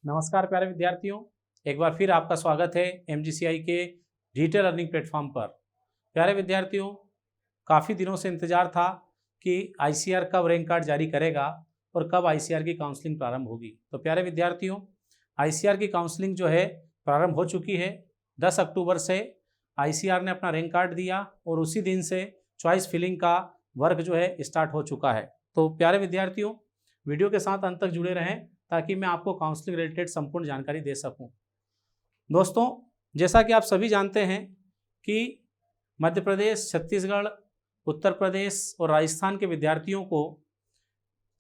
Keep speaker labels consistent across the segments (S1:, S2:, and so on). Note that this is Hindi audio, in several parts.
S1: नमस्कार प्यारे विद्यार्थियों, एक बार फिर आपका स्वागत है MGCI के डिजिटल लर्निंग प्लेटफॉर्म पर। प्यारे विद्यार्थियों, काफ़ी दिनों से इंतज़ार था कि ICAR कब रैंक कार्ड जारी करेगा और कब ICAR की काउंसलिंग प्रारंभ होगी। तो प्यारे विद्यार्थियों, ICAR की काउंसलिंग जो है प्रारंभ हो चुकी है। 10 अक्टूबर से ICAR ने अपना रैंक कार्ड दिया और उसी दिन से चॉइस फिलिंग का वर्क जो है स्टार्ट हो चुका है। तो प्यारे विद्यार्थियों, वीडियो के साथ अंत तक जुड़े रहें ताकि मैं आपको काउंसलिंग रिलेटेड संपूर्ण जानकारी दे सकूं। दोस्तों, जैसा कि आप सभी जानते हैं कि मध्य प्रदेश, छत्तीसगढ़, उत्तर प्रदेश और राजस्थान के विद्यार्थियों को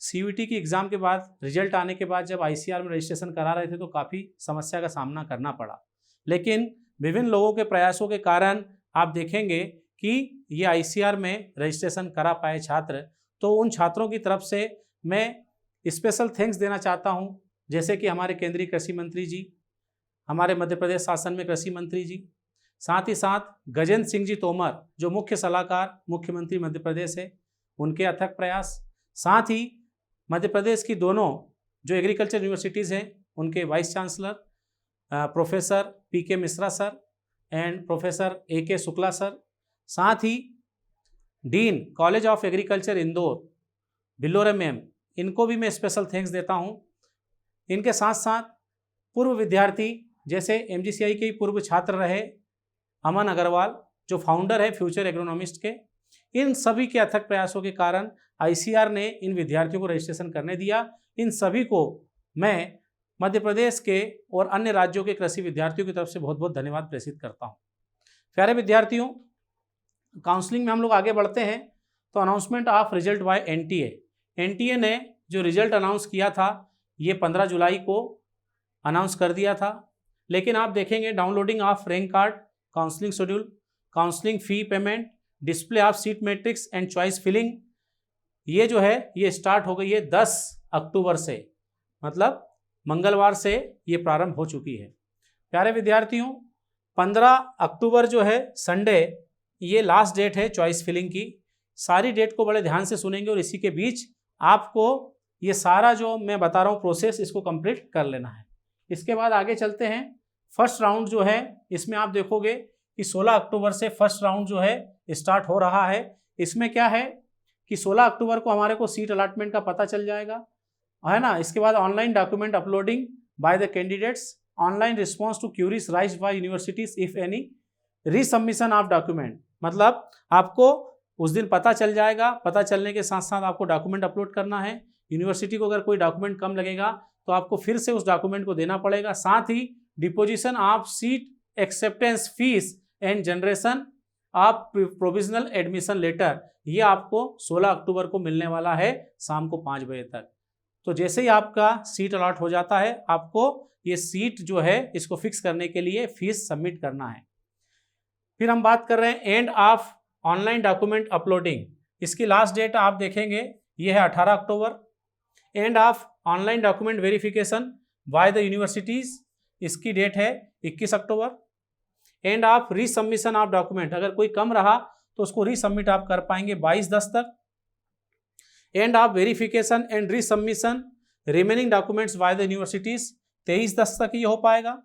S1: CUET की एग्ज़ाम के बाद रिजल्ट आने के बाद जब ICAR में रजिस्ट्रेशन करा रहे थे तो काफ़ी समस्या का सामना करना पड़ा। लेकिन विभिन्न लोगों के प्रयासों के कारण आप देखेंगे कि ये ICAR में रजिस्ट्रेशन करा पाए छात्र। तो उन छात्रों की तरफ से मैं स्पेशल थैंक्स देना चाहता हूं, जैसे कि हमारे केंद्रीय कृषि मंत्री जी, हमारे मध्य प्रदेश शासन में कृषि मंत्री जी, साथ ही साथ गजेंद्र सिंह जी तोमर जो मुख्य सलाहकार मुख्यमंत्री मध्य प्रदेश है, उनके अथक प्रयास, साथ ही मध्य प्रदेश की दोनों जो एग्रीकल्चर यूनिवर्सिटीज़ हैं उनके vice chancellor professor PK Mishra sir and professor AK Shukla sir, साथ ही dean college of agriculture Indore Billore ma'am, इनको भी मैं स्पेशल थैंक्स देता हूं। इनके साथ साथ पूर्व विद्यार्थी जैसे MGCI के पूर्व छात्र रहे अमन अग्रवाल जो फाउंडर है फ्यूचर एग्रोनॉमिस्ट के, इन सभी के अथक प्रयासों के कारण ICAR ने इन विद्यार्थियों को रजिस्ट्रेशन करने दिया। इन सभी को मैं मध्य प्रदेश के और अन्य राज्यों के कृषि विद्यार्थियों की तरफ से बहुत बहुत धन्यवाद प्रेषित करता हूँ। प्यारे विद्यार्थियों, काउंसलिंग में हम लोग आगे बढ़ते हैं तो announcement of result by NTA ने जो रिजल्ट अनाउंस किया था ये 15 जुलाई को अनाउंस कर दिया था। लेकिन आप देखेंगे downloading of rank card, counselling schedule, counselling fee payment, display of seat matrix and choice filling, ये जो है ये स्टार्ट हो गई है 10 अक्टूबर से, मतलब मंगलवार से ये प्रारंभ हो चुकी है। प्यारे विद्यार्थियों, 15 अक्टूबर जो है संडे, ये लास्ट डेट है चॉइस फिलिंग की। सारी डेट को बड़े ध्यान से सुनेंगे और इसी के बीच आपको ये सारा जो मैं बता रहा हूँ प्रोसेस, इसको कंप्लीट कर लेना है। इसके बाद आगे चलते हैं। फर्स्ट राउंड जो है इसमें आप देखोगे कि 16 अक्टूबर से फर्स्ट राउंड जो है स्टार्ट हो रहा है। इसमें क्या है कि 16 अक्टूबर को हमारे को सीट अलॉटमेंट का पता चल जाएगा, है ना। इसके बाद online document uploading by the candidates, online response to queries raised by universities if any, resubmission of document, मतलब आपको उस दिन पता चल जाएगा। पता चलने के साथ साथ आपको डॉक्यूमेंट अपलोड करना है। यूनिवर्सिटी को अगर कोई डॉक्यूमेंट कम लगेगा तो आपको फिर से उस डॉक्यूमेंट को देना पड़ेगा। साथ ही deposition of seat acceptance fees and generation of provisional admission letter, ये आपको 16 अक्टूबर को मिलने वाला है शाम को 5 बजे तक। तो जैसे ही आपका सीट अलॉट हो जाता है, आपको ये सीट जो है इसको फिक्स करने के लिए फीस सबमिट करना है। फिर हम बात कर रहे हैं end of online document uploading. इसकी लास्ट डेट आप देखेंगे ये है 18 अक्टूबर। End of online document verification by the universities, इसकी डेट है 21 अक्टूबर। End of resubmission of document, अगर कोई कम रहा तो उसको रीसबमिट आप कर पाएंगे 22/10 तक। End of verification and resubmission remaining documents by the universities 23/10 तक ये हो पाएगा।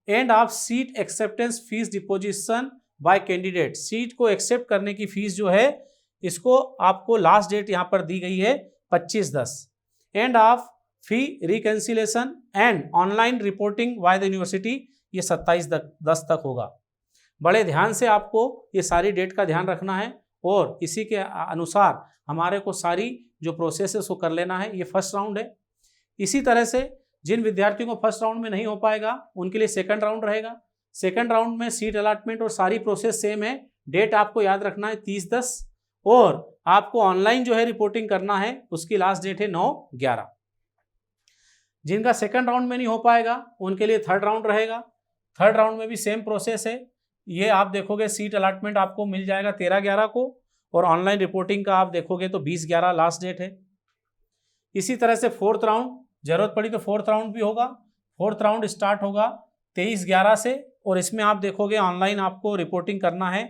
S1: End of seat acceptance fees deposition by candidate, seat को एक्सेप्ट करने की फीस जो है इसको आपको लास्ट डेट यहाँ पर दी गई है 25/10। End of fee reconciliation and online reporting by the university, ये 27/10 तक होगा। बड़े ध्यान से आपको ये सारी डेट का ध्यान रखना है और इसी के अनुसार हमारे को सारी जो प्रोसेस है उसको कर लेना है। ये फर्स्ट राउंड है। इसी तरह से जिन विद्यार्थियों को फर्स्ट राउंड में नहीं हो पाएगा उनके लिए सेकंड राउंड रहेगा। सेकंड राउंड में सीट अलॉटमेंट और सारी प्रोसेस सेम है। डेट आपको याद रखना है 30/10 और आपको ऑनलाइन जो है रिपोर्टिंग करना है, उसकी लास्ट डेट है 9/11। जिनका सेकंड राउंड में नहीं हो पाएगा उनके लिए थर्ड राउंड रहेगा। थर्ड राउंड में भी सेम प्रोसेस है। ये आप देखोगे सीट अलॉटमेंट आपको मिल जाएगा 13/11 को और ऑनलाइन रिपोर्टिंग का आप देखोगे तो 20/11 लास्ट डेट है। इसी तरह से फोर्थ राउंड, जरूरत पड़ी तो फोर्थ राउंड भी होगा। फोर्थ राउंड स्टार्ट होगा 23/11 से और इसमें आप देखोगे ऑनलाइन आपको रिपोर्टिंग करना है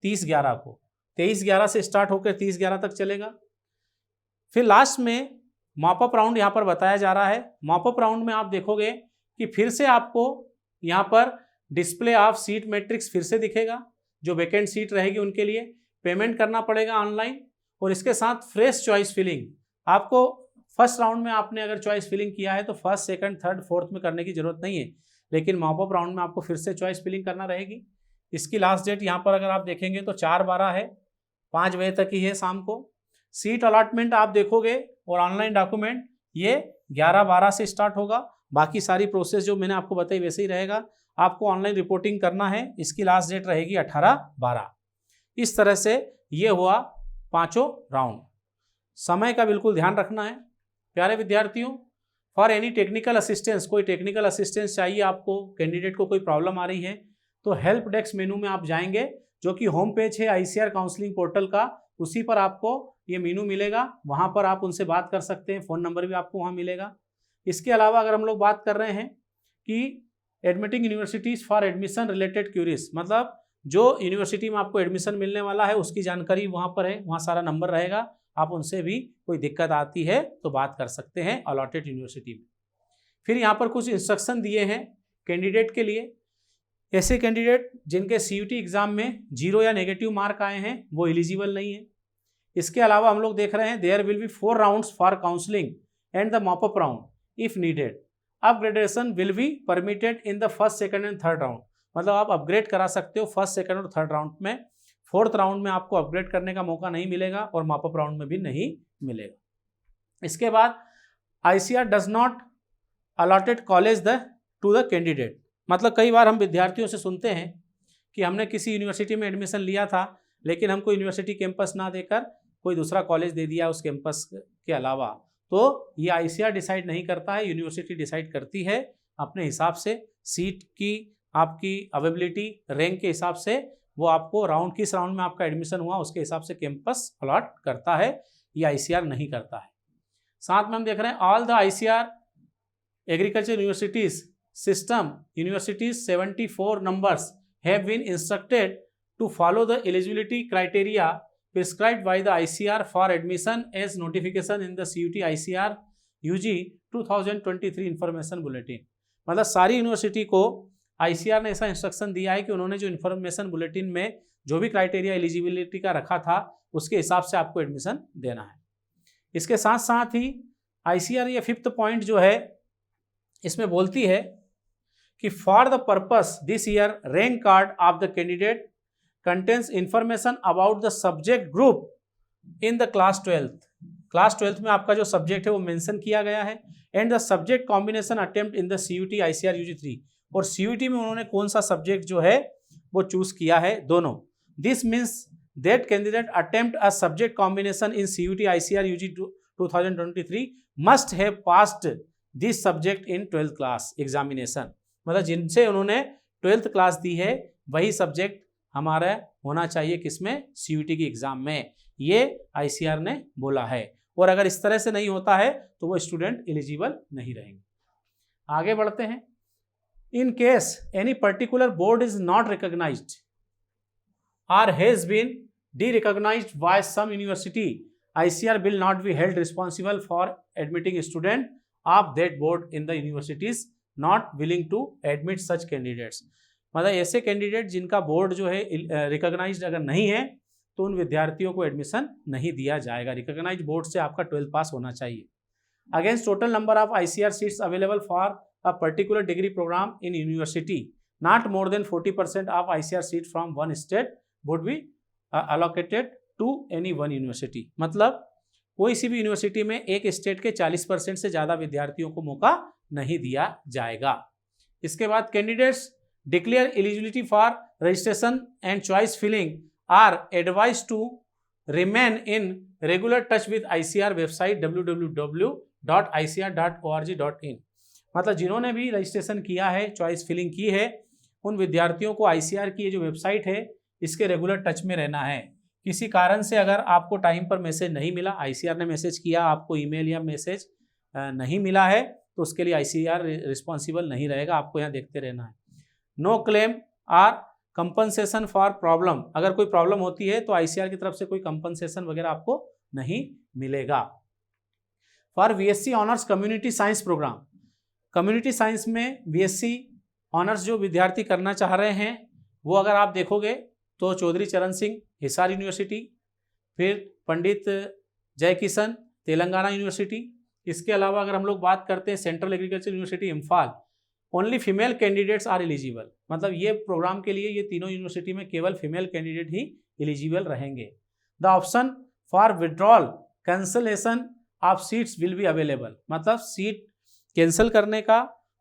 S1: 30/11 को। 23/11 से स्टार्ट होकर 30/11 तक चलेगा। फिर लास्ट में मॉपअप राउंड यहाँ पर बताया जा रहा है। मॉपअप राउंड में आप देखोगे कि फिर से आपको यहाँ पर डिस्प्ले ऑफ सीट मैट्रिक्स फिर से दिखेगा, जो वैकेंट सीट रहेगी उनके लिए पेमेंट करना पड़ेगा ऑनलाइन, और इसके साथ फ्रेश चॉइस फिलिंग। आपको फर्स्ट राउंड में आपने अगर चॉइस फिलिंग किया है तो फर्स्ट, सेकंड, थर्ड, फोर्थ में करने की जरूरत नहीं है, लेकिन मॉपअप राउंड में आपको फिर से चॉइस फिलिंग करना रहेगी। इसकी लास्ट डेट यहाँ पर अगर आप देखेंगे तो 4/12 है, 5 बजे तक ही है शाम को। सीट अलॉटमेंट आप देखोगे और ऑनलाइन डॉक्यूमेंट ये 11/12 से स्टार्ट होगा। बाकी सारी प्रोसेस जो मैंने आपको बताई वैसे ही रहेगा। आपको ऑनलाइन रिपोर्टिंग करना है, इसकी लास्ट डेट रहेगी 18/12। इस तरह से ये हुआ 5 राउंड। समय का बिल्कुल ध्यान रखना है प्यारे विद्यार्थियों। फॉर एनी टेक्निकल असिस्टेंस, कोई टेक्निकल असिस्टेंस चाहिए आपको, कैंडिडेट को कोई प्रॉब्लम आ रही है, तो हेल्प डेस्क मेनू में आप जाएंगे, जो कि होम पेज है आईसीआर काउंसलिंग पोर्टल का, उसी पर आपको ये मेनू मिलेगा। वहां पर आप उनसे बात कर सकते हैं, फ़ोन नंबर भी आपको वहां मिलेगा। इसके अलावा अगर हम लोग बात कर रहे हैं कि admitting universities for admission related queries, मतलब जो यूनिवर्सिटी में आपको एडमिशन मिलने वाला है उसकी जानकारी वहाँ पर है, वहाँ सारा नंबर रहेगा। आप उनसे भी कोई दिक्कत आती है तो बात कर सकते हैं अलॉटेड यूनिवर्सिटी में। फिर यहाँ पर कुछ इंस्ट्रक्शन दिए हैं कैंडिडेट के लिए। ऐसे कैंडिडेट जिनके सीयूटी एग्जाम में 0 या नेगेटिव मार्क आए हैं वो एलिजिबल नहीं है। इसके अलावा हम लोग देख रहे हैं there will be 4 rounds for counselling and the mop up round if needed. Upgradation will be permitted in the first, second and third round, मतलब आप अपग्रेड करा सकते हो फर्स्ट, सेकंड और थर्ड राउंड में। फोर्थ राउंड में आपको अपग्रेड करने का मौका नहीं मिलेगा और मॉपअप राउंड में भी नहीं मिलेगा। इसके बाद ICR does not allotted college to the candidate, मतलब कई बार हम विद्यार्थियों से सुनते हैं कि हमने किसी यूनिवर्सिटी में एडमिशन लिया था लेकिन हमको यूनिवर्सिटी कैंपस ना देकर कोई दूसरा कॉलेज दे दिया उस कैंपस के अलावा। तो ये आईसीआर डिसाइड नहीं करता है, यूनिवर्सिटी डिसाइड करती है अपने हिसाब से, सीट की आपकी अवेलेबिलिटी रैंक के हिसाब से वो आपको राउंड, किस राउंड में आपका एडमिशन हुआ उसके हिसाब से कैंपस अलॉट करता है, ये आईसीआर नहीं करता है। साथ में हम देख रहे हैं all the ICR agriculture universities system universities 74 numbers have been instructed to follow the eligibility criteria prescribed by the ICR for admission as notification in the CUT ICR UG 2023 information bulletin। मतलब सारी यूनिवर्सिटी को आईसीआर ने ऐसा इंस्ट्रक्शन दिया है कि उन्होंने जो इन्फॉर्मेशन बुलेटिन में जो भी क्राइटेरिया एलिजिबिलिटी का रखा था उसके हिसाब से आपको एडमिशन देना है। इसके साथ साथ ही आईसीआर ये 5th पॉइंट जो है इसमें बोलती है कि for the purpose this year rank card of the candidate contains information about the subject group in the class 12th। Class 12th में आपका जो सब्जेक्ट है वो मेंशन किया गया है, and the subject combination attempt in the CUT ICR UG 3, और सीयूटी में उन्होंने कौन सा सब्जेक्ट जो है वो चूज किया है, दोनों। This means that candidate attempt a subject combination in CUT ICR UG 2023 must have passed this subject in 12th class examination. मतलब जिनसे उन्होंने 12th क्लास दी है वही सब्जेक्ट हमारा होना चाहिए किसमें, सीयूटी की एग्जाम में, ये आईसीआर ने बोला है। और अगर इस तरह से नहीं होता है तो वो स्टूडेंट एलिजिबल नहीं रहेंगे। आगे बढ़ते हैं। In case any particular board is not recognised or has been de-recognized by some university, ICR will not be held responsible for admitting student of that board in the universities not willing to admit such candidates। मतलब ऐसे कैंडिडेट जिनका बोर्ड जो है रिकॉग्नाइज्ड अगर नहीं है तो उन विद्यार्थियों को एडमिशन नहीं दिया जाएगा। रिकॉग्नाइज्ड बोर्ड से आपका 12th पास होना चाहिए। Against total number of ICR seats available for a particular degree program in university, not more than 40% of ICR seat from one state would be allocated to any one university। मतलब कोई सी भी यूनिवर्सिटी में एक स्टेट के 40% से ज़्यादा विद्यार्थियों को मौका नहीं दिया जाएगा। इसके बाद candidates declare eligibility for registration and choice filling are advise to remain in regular touch with ICR website www.icr.org.in। मतलब जिन्होंने भी रजिस्ट्रेशन किया है, चॉइस फिलिंग की है, उन विद्यार्थियों को आईसीआर की जो वेबसाइट है इसके रेगुलर टच में रहना है। किसी कारण से अगर आपको टाइम पर मैसेज नहीं मिला, आईसीआर ने मैसेज किया, आपको ईमेल या मैसेज नहीं मिला है, तो उसके लिए आईसीआर रिस्पॉन्सिबल नहीं रहेगा, आपको यहाँ देखते रहना है। No claim or compensation for problem, अगर कोई प्रॉब्लम होती है तो आईसीआर की तरफ से कोई कंपनसेशन वगैरह आपको नहीं मिलेगा। For BSc honours community science programme. Community science में बीएससी ऑनर्स जो विद्यार्थी करना चाह रहे हैं वो अगर आप देखोगे तो चौधरी चरण सिंह हिसार यूनिवर्सिटी, फिर पंडित जय किशन तेलंगाना यूनिवर्सिटी। इसके अलावा अगर हम लोग बात करते हैं central agriculture university Imphal, only female candidates are eligible. मतलब ये प्रोग्राम के लिए ये तीनों यूनिवर्सिटी में केवल फीमेल कैंडिडेट ही एलिजिबल रहेंगे। The option for withdrawal cancellation of seats will be available. मतलब सीट कैंसिल करने का,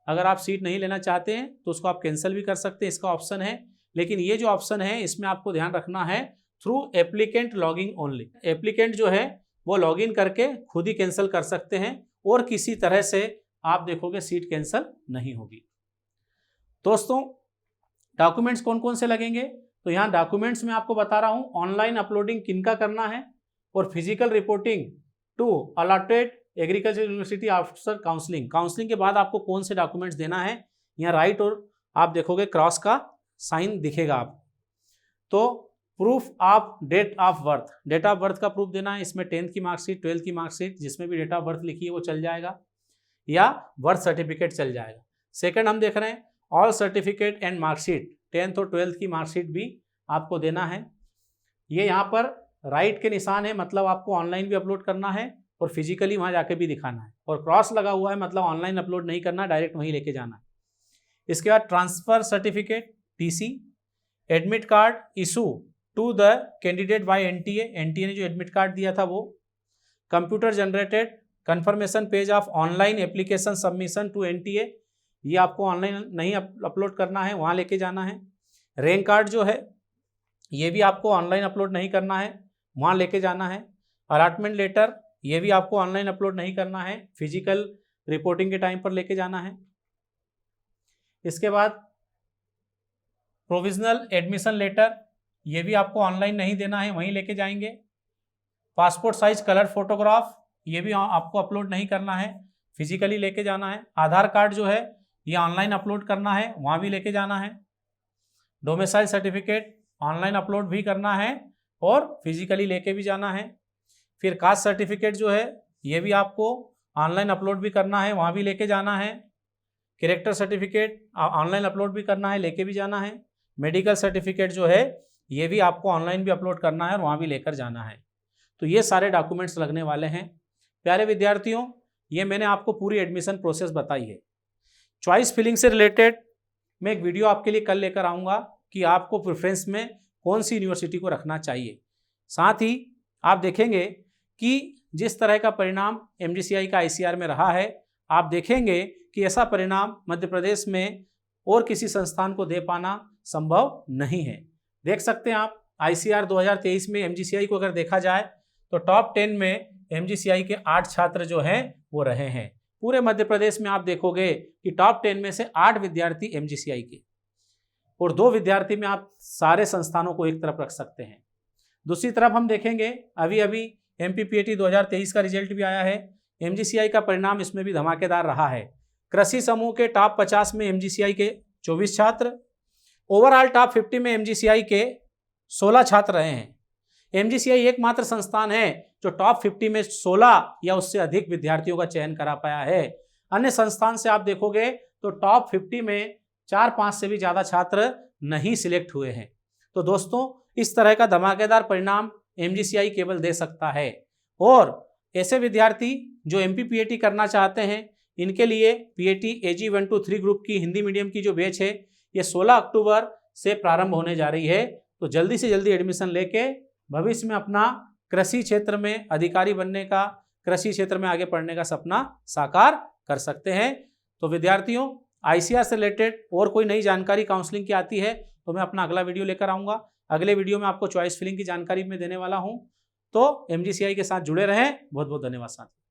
S1: अगर आप सीट नहीं लेना चाहते हैं तो उसको आप कैंसिल भी कर सकते हैं, इसका ऑप्शन है। लेकिन ये जो ऑप्शन है इसमें आपको ध्यान रखना है through applicant logging only. Applicant जो है वो लॉगिन करके खुद ही कैंसिल कर सकते हैं और किसी तरह से आप देखोगे सीट कैंसिल नहीं होगी। दोस्तों डॉक्यूमेंट्स कौन कौन से लगेंगे, तो यहाँ डॉक्यूमेंट्स में आपको बता रहा हूँ ऑनलाइन अपलोडिंग किनका करना है और physical reporting to allotted agriculture university after counselling. Counselling के बाद आपको कौन से डॉक्यूमेंट्स देना है, यहाँ राइट और आप देखोगे क्रॉस का साइन दिखेगा आप। तो proof of date of birth, date of birth का प्रूफ देना है। इसमें 10th की मार्कशीट, 12th की मार्कशीट, जिसमें भी डेट ऑफ बर्थ लिखी है वो चल जाएगा, या बर्थ सर्टिफिकेट चल जाएगा। सेकंड हम देख रहे हैं all certificate and marksheet, 10th और 12th की मार्कशीट भी आपको देना है। ये यहाँ पर राइट के निशान है, मतलब आपको ऑनलाइन भी अपलोड करना है और फिजिकली वहाँ जाके भी दिखाना है। और क्रॉस लगा हुआ है, मतलब ऑनलाइन अपलोड नहीं करना, डायरेक्ट वहीं लेके जाना है। इसके बाद transfer certificate TC, admit card issue to the candidate by NTA, NTA ने जो एडमिट कार्ड दिया था वो, computer generated confirmation page of online application submission to NTA, ये आपको ऑनलाइन नहीं अपलोड करना है, वहाँ लेके जाना है। रैंक कार्ड जो है ये भी आपको ऑनलाइन अपलोड नहीं करना है, वहाँ लेके जाना है। अलॉटमेंट लेटर ये भी आपको ऑनलाइन अपलोड नहीं करना है, फिजिकल रिपोर्टिंग के टाइम पर लेके जाना है। इसके बाद प्रोविजनल एडमिशन लेटर, ये भी आपको ऑनलाइन नहीं देना है, वहीं लेके जाएंगे। पासपोर्ट साइज कलर फोटोग्राफ, ये भी आपको अपलोड नहीं करना है, फिजिकली लेके जाना है। आधार कार्ड जो है ये ऑनलाइन अपलोड करना है, वहाँ भी लेके जाना है। डोमिसाइल सर्टिफिकेट ऑनलाइन अपलोड भी करना है और फिजिकली लेके भी जाना है। फिर कास्ट सर्टिफिकेट जो है ये भी आपको ऑनलाइन अपलोड भी करना है, वहाँ भी लेके जाना है। कैरेक्टर सर्टिफिकेट ऑनलाइन अपलोड भी करना है, लेके भी जाना है। मेडिकल सर्टिफिकेट जो है ये भी आपको ऑनलाइन भी अपलोड करना है और वहाँ भी लेकर जाना है। तो ये सारे डॉक्यूमेंट्स लगने वाले हैं। प्यारे विद्यार्थियों, ये मैंने आपको पूरी एडमिशन प्रोसेस बताई है। चॉइस फिलिंग से रिलेटेड मैं एक वीडियो आपके लिए कल लेकर आऊँगा कि आपको प्रेफरेंस में कौन सी यूनिवर्सिटी को रखना चाहिए। साथ ही आप देखेंगे कि जिस तरह का परिणाम एमजीसीआई का आईसीआर में रहा है, आप देखेंगे कि ऐसा परिणाम मध्य प्रदेश में और किसी संस्थान को दे पाना संभव नहीं है। देख सकते हैं आप आईसीआर 2023 में एमजीसीआई को अगर देखा जाए तो टॉप 10 में एमजीसीआई के 8 छात्र जो हैं वो रहे हैं। पूरे मध्य प्रदेश में आप देखोगे कि टॉप 10 में से 8 विद्यार्थी एमजीसीआई के और 2 विद्यार्थी में आप सारे संस्थानों को एक तरफ रख सकते हैं। दूसरी तरफ हम देखेंगे अभी एमपीपीएटी 2023 का रिजल्ट भी आया है। एमजीसीआई का परिणाम इसमें भी धमाकेदार रहा है। कृषि समूह के टॉप 50 में एमजीसीआई के 24 छात्र, ओवरऑल टॉप 50 में एमजीसीआई के 16 छात्र रहे हैं। एमजीसीआई एकमात्र संस्थान है जो टॉप 50 में 16 या उससे अधिक विद्यार्थियों का चयन करा पाया है। अन्य संस्थान से आप देखोगे तो टॉप 50 में 4-5 से भी ज़्यादा छात्र नहीं सिलेक्ट हुए हैं। तो दोस्तों इस तरह का धमाकेदार परिणाम एमजीसीआई केवल दे सकता है। और ऐसे विद्यार्थी जो एमपीपीएटी करना चाहते हैं, इनके लिए पीएटी एजी 1 to 3 ग्रुप की हिंदी मीडियम की जो बैच है ये 16 अक्टूबर से प्रारंभ होने जा रही है। तो जल्दी से जल्दी एडमिशन लेके भविष्य में अपना कृषि क्षेत्र में अधिकारी बनने का, कृषि क्षेत्र में आगे पढ़ने का सपना साकार कर सकते हैं। तो विद्यार्थियों, आईसीआर से रिलेटेड और कोई नई जानकारी काउंसलिंग की आती है तो मैं अपना अगला वीडियो लेकर आऊँगा। अगले वीडियो में आपको चॉइस फिलिंग की जानकारी मैं देने वाला हूँ। तो एमजीसीआई के साथ जुड़े रहें। बहुत बहुत धन्यवाद साथियों।